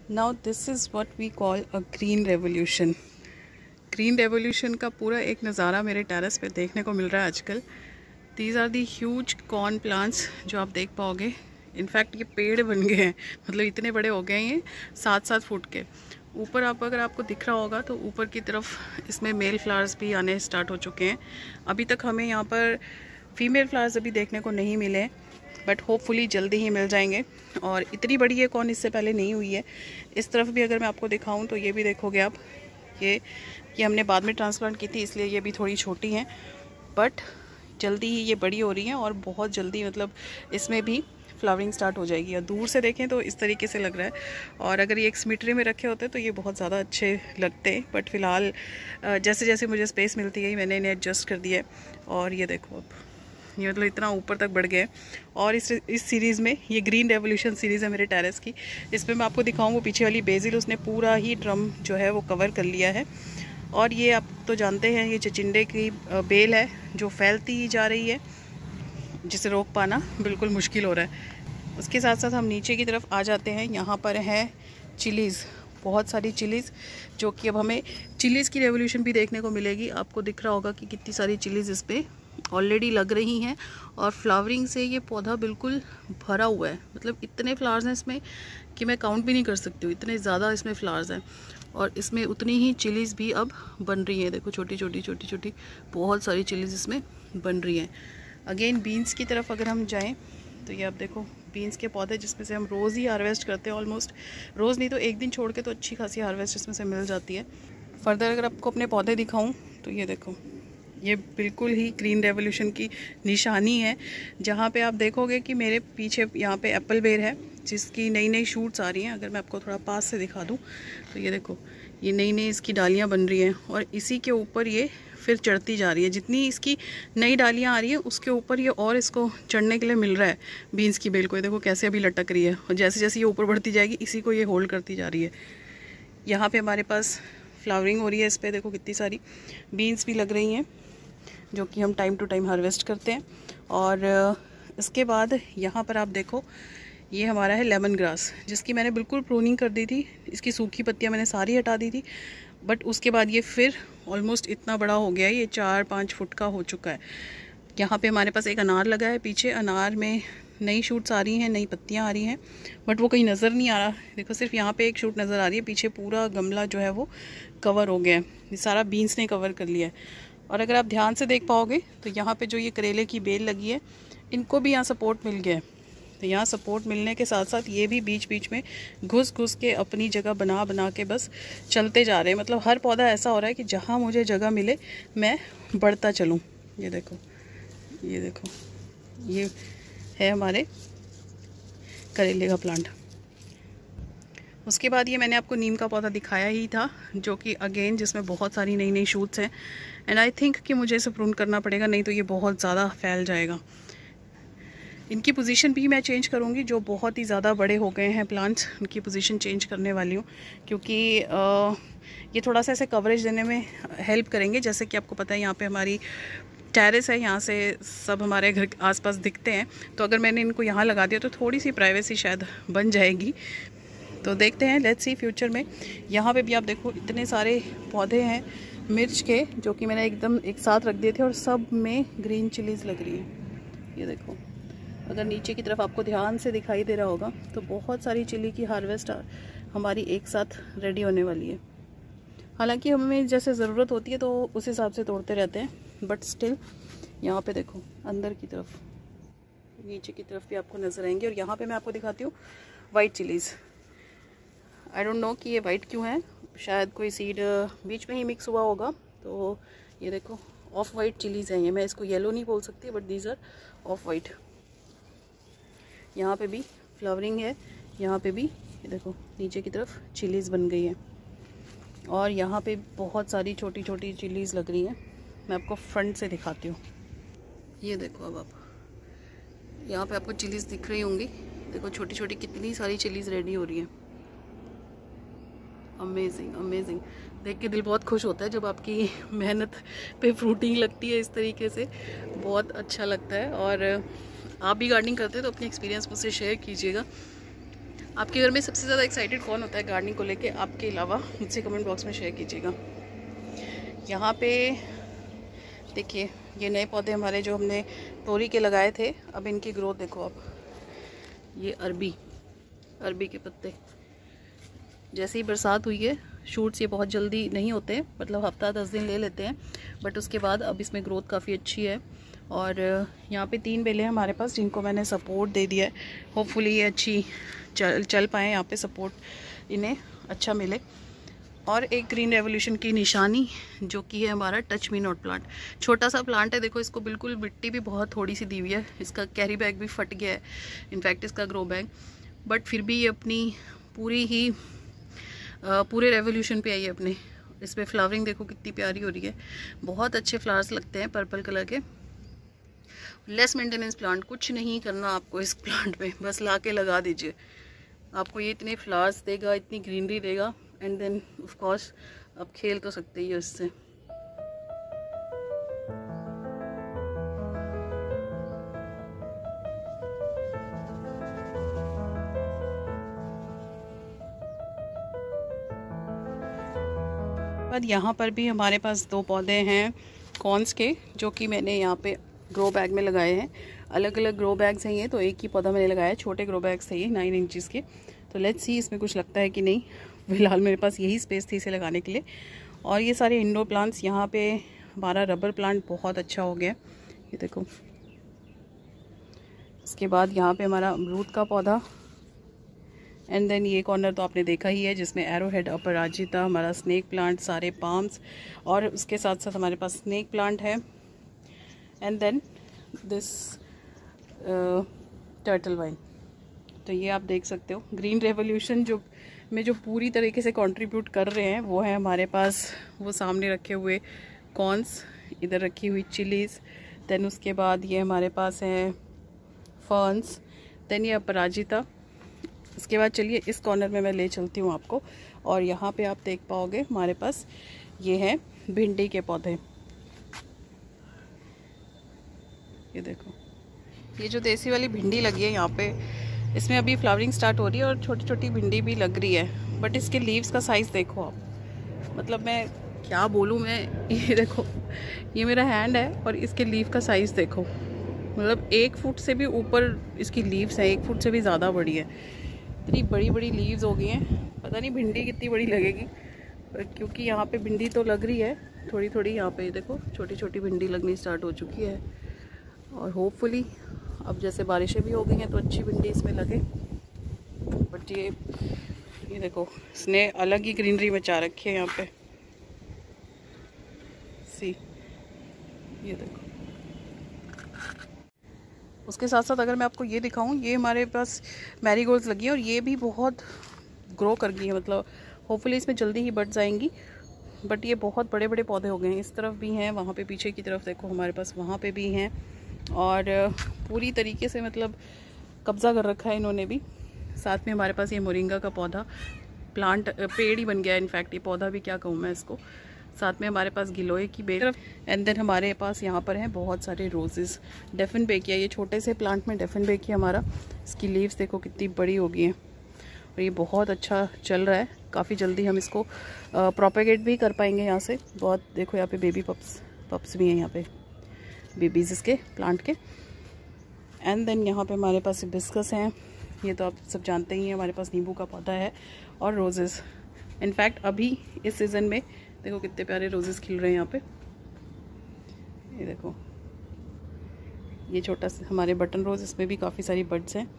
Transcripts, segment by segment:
Now this is what we call a green revolution. Green revolution का पूरा एक नज़ारा मेरे टेरेस पे देखने को मिल रहा है आजकल। These are the huge corn plants जो आप देख पाओगे। इनफैक्ट ये पेड़ बन गए हैं, मतलब इतने बड़े हो गए हैं ये 7-7 फुट के। ऊपर अगर आपको दिख रहा होगा तो ऊपर की तरफ इसमें मेल फ्लावर्स भी आने स्टार्ट हो चुके हैं। अभी तक हमें यहाँ पर फीमेल फ्लावर्स अभी देखने को नहीं मिले हैं, बट होपफुली जल्दी ही मिल जाएंगे। और इतनी बड़ी ये कॉर्न इससे पहले नहीं हुई है। इस तरफ भी अगर मैं आपको दिखाऊं तो ये भी देखोगे आप, ये हमने बाद में ट्रांसप्लांट की थी इसलिए ये भी थोड़ी छोटी हैं, बट जल्दी ही ये बड़ी हो रही हैं और बहुत जल्दी मतलब इसमें भी फ्लावरिंग स्टार्ट हो जाएगी। और दूर से देखें तो इस तरीके से लग रहा है, और अगर ये एक स्मिटरी में रखे होते तो ये बहुत ज़्यादा अच्छे लगते हैं। बट फ़िलहाल जैसे जैसे मुझे स्पेस मिलती गई मैंने इन्हें एडजस्ट कर दिया है। और ये देखो अब ये मतलब इतना ऊपर तक बढ़ गए। और इस सीरीज़ में ये ग्रीन रेवोल्यूशन सीरीज़ है मेरे टेरेस की। इसमें मैं आपको दिखाऊँ वो पीछे वाली बेसिल उसने पूरा ही ड्रम जो है वो कवर कर लिया है। और ये आप तो जानते हैं ये चिचिंडे की बेल है जो फैलती ही जा रही है, जिसे रोक पाना बिल्कुल मुश्किल हो रहा है। उसके साथ साथ हम नीचे की तरफ आ जाते हैं। यहाँ पर है चिलीज़, बहुत सारी चिलीज़, जो कि अब हमें चिलीज़ की रेवोल्यूशन भी देखने को मिलेगी। आपको दिख रहा होगा कि कितनी सारी चिलीज़ इस पर ऑलरेडी लग रही हैं और फ्लावरिंग से ये पौधा बिल्कुल भरा हुआ है। मतलब इतने फ्लावर्स हैं इसमें कि मैं काउंट भी नहीं कर सकती हूँ, इतने ज़्यादा इसमें फ्लावर्स हैं। और इसमें उतनी ही चिलीज़ भी अब बन रही हैं। देखो छोटी छोटी बहुत सारी चिलीज़ इसमें बन रही हैं। अगेन बीन्स की तरफ अगर हम जाएं तो ये आप देखो बीन्स के पौधे, जिसमें से हम रोज़ ही हार्वेस्ट करते हैं। ऑलमोस्ट रोज़ नहीं तो एक दिन छोड़ के तो अच्छी खासी हार्वेस्ट इसमें से मिल जाती है। फर्दर अगर आपको अपने पौधे दिखाऊं तो ये देखो, ये बिल्कुल ही ग्रीन रेवोल्यूशन की निशानी है। जहाँ पे आप देखोगे कि मेरे पीछे यहाँ पे एप्पल बेर है जिसकी नई नई शूट्स आ रही हैं। अगर मैं आपको थोड़ा पास से दिखा दूँ तो ये देखो, ये नई नई इसकी डालियाँ बन रही हैं और इसी के ऊपर ये फिर चढ़ती जा रही है। जितनी इसकी नई डालियाँ आ रही हैं उसके ऊपर ये और इसको चढ़ने के लिए मिल रहा है। बीन्स की बेल को ये देखो कैसे अभी लटक रही है, और जैसे जैसे ये ऊपर बढ़ती जाएगी इसी को ये होल्ड करती जा रही है। यहाँ पे हमारे पास फ्लावरिंग हो रही है, इस पर देखो कितनी सारी बीन्स भी लग रही हैं जो कि हम टाइम टू टाइम हार्वेस्ट करते हैं। और इसके बाद यहाँ पर आप देखो ये हमारा है लेमन ग्रास, जिसकी मैंने बिल्कुल प्रूनिंग कर दी थी। इसकी सूखी पत्तियाँ मैंने सारी हटा दी थी, बट उसके बाद ये फिर ऑलमोस्ट इतना बड़ा हो गया है, ये 4-5 फुट का हो चुका है। यहाँ पे हमारे पास एक अनार लगा है पीछे, अनार में नई शूट्स आ रही हैं, नई पत्तियाँ आ रही हैं, बट वो कहीं नज़र नहीं आ रहा। देखो सिर्फ यहाँ पे एक शूट नज़र आ रही है, पीछे पूरा गमला जो है वो कवर हो गया है। ये सारा बीन्स ने कवर कर लिया है। और अगर आप ध्यान से देख पाओगे तो यहाँ पे जो ये करेले की बेल लगी है इनको भी यहाँ सपोर्ट मिल गया है। तो यहाँ सपोर्ट मिलने के साथ साथ ये भी बीच बीच में घुस घुस के अपनी जगह बना बना के बस चलते जा रहे हैं। मतलब हर पौधा ऐसा हो रहा है कि जहाँ मुझे जगह मिले मैं बढ़ता चलूँ। ये देखो, ये देखो, ये है हमारे करेले का प्लांट। उसके बाद ये मैंने आपको नीम का पौधा दिखाया ही था, जो कि अगेन जिसमें बहुत सारी नई नई शूट्स हैं। एंड आई थिंक कि मुझे इसे प्रून करना पड़ेगा, नहीं तो ये बहुत ज़्यादा फैल जाएगा। इनकी पोजीशन भी मैं चेंज करूँगी। जो बहुत ही ज़्यादा बड़े हो गए हैं प्लांट्स उनकी पोजीशन चेंज करने वाली हूँ, क्योंकि ये थोड़ा सा ऐसे कवरेज देने में हेल्प करेंगे। जैसे कि आपको पता है यहाँ पे हमारी टेरेस है, यहाँ से सब हमारे घर आसपास दिखते हैं। तो अगर मैंने इनको यहाँ लगा दिया तो थोड़ी सी प्राइवेसी शायद बन जाएगी। तो देखते हैं, लेट्स सी फ्यूचर में। यहाँ पे भी आप देखो इतने सारे पौधे हैं मिर्च के, जो कि मैंने एकदम एक साथ रख दिए थे, और सब में ग्रीन चिलीज़ लग रही है। ये देखो, अगर नीचे की तरफ आपको ध्यान से दिखाई दे रहा होगा तो बहुत सारी चिली की हार्वेस्ट हमारी एक साथ रेडी होने वाली है। हालांकि हमें जैसे ज़रूरत होती है तो उस हिसाब से तोड़ते रहते हैं, बट स्टिल यहाँ पे देखो अंदर की तरफ, नीचे की तरफ भी आपको नज़र आएंगे। और यहाँ पे मैं आपको दिखाती हूँ white chillies. I don't know कि ये वाइट क्यों है, शायद कोई सीड बीच में ही मिक्स हुआ होगा। तो ये देखो ऑफ वाइट चिलीज़ हैं ये, मैं इसको येलो नहीं बोल सकती, but these are off white. यहाँ पे भी फ्लावरिंग है, यहाँ पे भी ये देखो नीचे की तरफ चिलीज़ बन गई है। और यहाँ पे बहुत सारी छोटी छोटी चिलीज़ लग रही हैं। मैं आपको फ्रंट से दिखाती हूँ। ये देखो, अब आप यहाँ पे आपको चिलीज़ दिख रही होंगी। देखो छोटी छोटी कितनी सारी चिलीज़ रेडी हो रही हैं। अमेजिंग अमेजिंग, देख के दिल बहुत खुश होता है जब आपकी मेहनत पे फ्रूटिंग लगती है इस तरीके से, बहुत अच्छा लगता है। और आप भी गार्डनिंग करते हैं तो अपनी एक्सपीरियंस मुझसे शेयर कीजिएगा। आपके घर में सबसे ज़्यादा एक्साइटेड कौन होता है गार्डनिंग को लेके आपके अलावा? मुझसे कमेंट बॉक्स में शेयर कीजिएगा। यहाँ पे देखिए ये नए पौधे हमारे जो हमने तोरी के लगाए थे, अब इनकी ग्रोथ देखो आप। ये अरबी के पत्ते, जैसे ही बरसात हुई है शूट्स ये बहुत जल्दी नहीं होते हैं, मतलब हफ्ता 10 दिन ले लेते हैं, बट उसके बाद अब इसमें ग्रोथ काफ़ी अच्छी है। और यहाँ पे 3 बेलें हैं हमारे पास जिनको मैंने सपोर्ट दे दिया है। होपफुली ये अच्छी चल पाएँ, यहाँ पे सपोर्ट इन्हें अच्छा मिले। और एक ग्रीन रेवोल्यूशन की निशानी जो कि है हमारा टच मी नॉट प्लांट। छोटा सा प्लांट है, देखो इसको बिल्कुल मिट्टी भी बहुत थोड़ी सी दी हुई है, इसका कैरी बैग भी फट गया है, इनफैक्ट इसका ग्रो बैग, बट फिर भी ये अपनी पूरे रेवोल्यूशन पे आई है अपने। इस पर फ्लावरिंग देखो कितनी प्यारी हो रही है, बहुत अच्छे फ्लावर्स लगते हैं पर्पल कलर के। लेस मेंटेनेंस प्लांट, कुछ नहीं करना आपको इस प्लांट पे, बस ला के लगा दीजिए, आपको ये इतने फ्लावर्स देगा, इतनी ग्रीनरी देगा, एंड देन ऑफ कोर्स आप खेल तो सकते ही हो इससे। बाद यहाँ पर भी हमारे पास 2 पौधे हैं कॉर्न्स के, जो कि मैंने यहाँ पे ग्रो बैग में लगाए हैं। अलग अलग ग्रो बैग्स हैं ये, तो एक ही पौधा मैंने लगाया है, छोटे ग्रो बैग्स थे ये 9 इंचेस के। तो लेट्स सी इसमें कुछ लगता है कि नहीं। फिलहाल मेरे पास यही स्पेस थी इसे लगाने के लिए। और ये सारे इंडोर प्लांट्स, यहाँ पे हमारा रबर प्लांट बहुत अच्छा हो गया, ये देखो। इसके बाद यहाँ पे हमारा अमरूद का पौधा, एंड देन ये कॉर्नर तो आपने देखा ही है जिसमें एरोहेड, अपराजिता, हमारा स्नेक प्लांट, सारे पाम्स, और उसके साथ साथ हमारे पास स्नेक प्लांट है, and then this turtle vine. तो ये आप देख सकते हो ग्रीन रेवोल्यूशन जो पूरी तरीके से कंट्रीब्यूट कर रहे हैं वो है हमारे पास वो सामने रखे हुए कॉर्न्स, इधर रखी हुई चिलीज़, देन उसके बाद ये हमारे पास है फर्न्स, देन ये अपराजिता। इसके बाद चलिए इस कॉर्नर में मैं ले चलती हूँ आपको, और यहाँ पे आप देख पाओगे हमारे पास ये है भिंडी के पौधे। ये देखो, ये जो देसी वाली भिंडी लगी है यहाँ पे, इसमें अभी फ्लावरिंग स्टार्ट हो रही है और छोटी छोटी भिंडी भी लग रही है, बट इसके लीव्स का साइज़ देखो आप, मतलब मैं क्या बोलूँ मैं। ये देखो, ये मेरा हैंड है और इसके लीव का साइज़ देखो, मतलब 1 फुट से भी ऊपर इसकी लीव्स हैं, 1 फुट से भी ज़्यादा बड़ी है। इतनी बड़ी बड़ी लीव्स हो गई हैं, पता नहीं भिंडी कितनी बड़ी लगेगी, पर क्योंकि यहाँ पे भिंडी तो लग रही है थोड़ी थोड़ी। यहाँ पे देखो छोटी छोटी भिंडी लगनी स्टार्ट हो चुकी है, और होपफुली अब जैसे बारिशें भी हो गई हैं तो अच्छी भिंडी इसमें लगे। बट ये देखो इसने अलग ही ग्रीनरी मचा रखी है यहाँ पे, सी, ये देखो। उसके साथ साथ अगर मैं आपको ये दिखाऊं, ये हमारे पास मैरीगोल्ड्स लगी है और ये भी बहुत ग्रो कर गई है, मतलब होपफुली इसमें जल्दी ही बड्स आएंगी। बट ये बहुत बड़े बड़े पौधे हो गए हैं, इस तरफ भी हैं, वहाँ पे पीछे की तरफ देखो हमारे पास वहाँ पे भी हैं, और पूरी तरीके से मतलब कब्ज़ा कर रखा है इन्होंने भी। साथ में हमारे पास ये मोरिंगा का पौधा, प्लांट पेड़ ही बन गया है, इनफैक्ट ये पौधा भी क्या कहूँ मैं इसको। साथ में हमारे पास गिलोय की बेल, एंड देन हमारे पास यहाँ पर हैं बहुत सारे रोजेस। डेफिनबेकिया, ये छोटे से प्लांट में डेफिनबेकिया हमारा, इसकी लीव्स देखो कितनी बड़ी हो गई हैं, और ये बहुत अच्छा चल रहा है। काफ़ी जल्दी हम इसको प्रोपेगेट भी कर पाएंगे यहाँ से। बहुत देखो यहाँ पे बेबी पप्स भी हैं यहाँ पे, बेबीज इसके प्लांट के। एंड देन यहाँ पे हमारे पास हिबिस्कस हैं, ये तो आप सब जानते ही हैं। हमारे पास नींबू का पौधा है और रोजेस। इनफैक्ट अभी इस सीज़न में देखो कितने प्यारे रोजेस खिल रहे हैं यहाँ पे, ये देखो। ये छोटा सा हमारे बटन रोज, इसमें भी काफ़ी सारी बड्स हैं,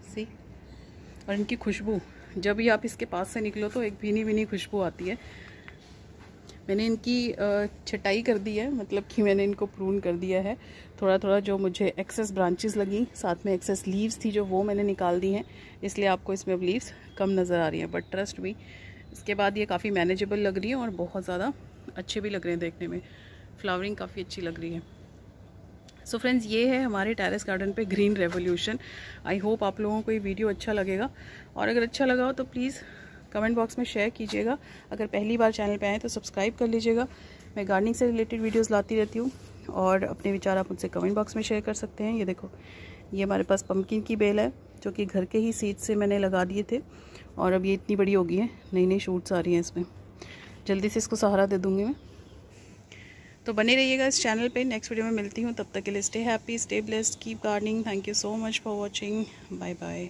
सी। और इनकी खुशबू, जब भी आप इसके पास से निकलो तो एक भीनी भीनी खुशबू आती है। मैंने इनकी छटाई कर दी है, मतलब कि मैंने इनको प्रून कर दिया है थोड़ा थोड़ा। जो मुझे एक्सेस ब्रांचेस लगी, साथ में एक्सेस लीव्स थी जो, वो मैंने निकाल दी हैं, इसलिए आपको इसमें अब लीव्स कम नज़र आ रही हैं। बट ट्रस्ट मी, इसके बाद ये काफ़ी मैनेजेबल लग रही है और बहुत ज़्यादा अच्छे भी लग रहे हैं देखने में। फ्लावरिंग काफ़ी अच्छी लग रही है। सो फ्रेंड्स, ये है हमारे टेरेस गार्डन पे ग्रीन रेवोल्यूशन। आई होप आप लोगों को ये वीडियो अच्छा लगेगा, और अगर अच्छा लगा हो तो प्लीज़ कमेंट बॉक्स में शेयर कीजिएगा। अगर पहली बार चैनल पे आए तो सब्सक्राइब कर लीजिएगा। मैं गार्डनिंग से रिलेटेड वीडियोस लाती रहती हूँ, और अपने विचार आप मुझसे कमेंट बॉक्स में शेयर कर सकते हैं। ये देखो, ये हमारे पास पम्पकिन की बेल है, जो कि घर के ही सीड से मैंने लगा दिए थे, और अब ये इतनी बड़ी हो गई है, नई नई शूट्स आ रही हैं इसमें। जल्दी से इसको सहारा दे दूँगी मैं। तो बने रहिएगा इस चैनल पे, नेक्स्ट वीडियो में मिलती हूँ। तब तक के लिए stay happy, stay blessed, keep gardening. Thank you so much for watching. Bye bye.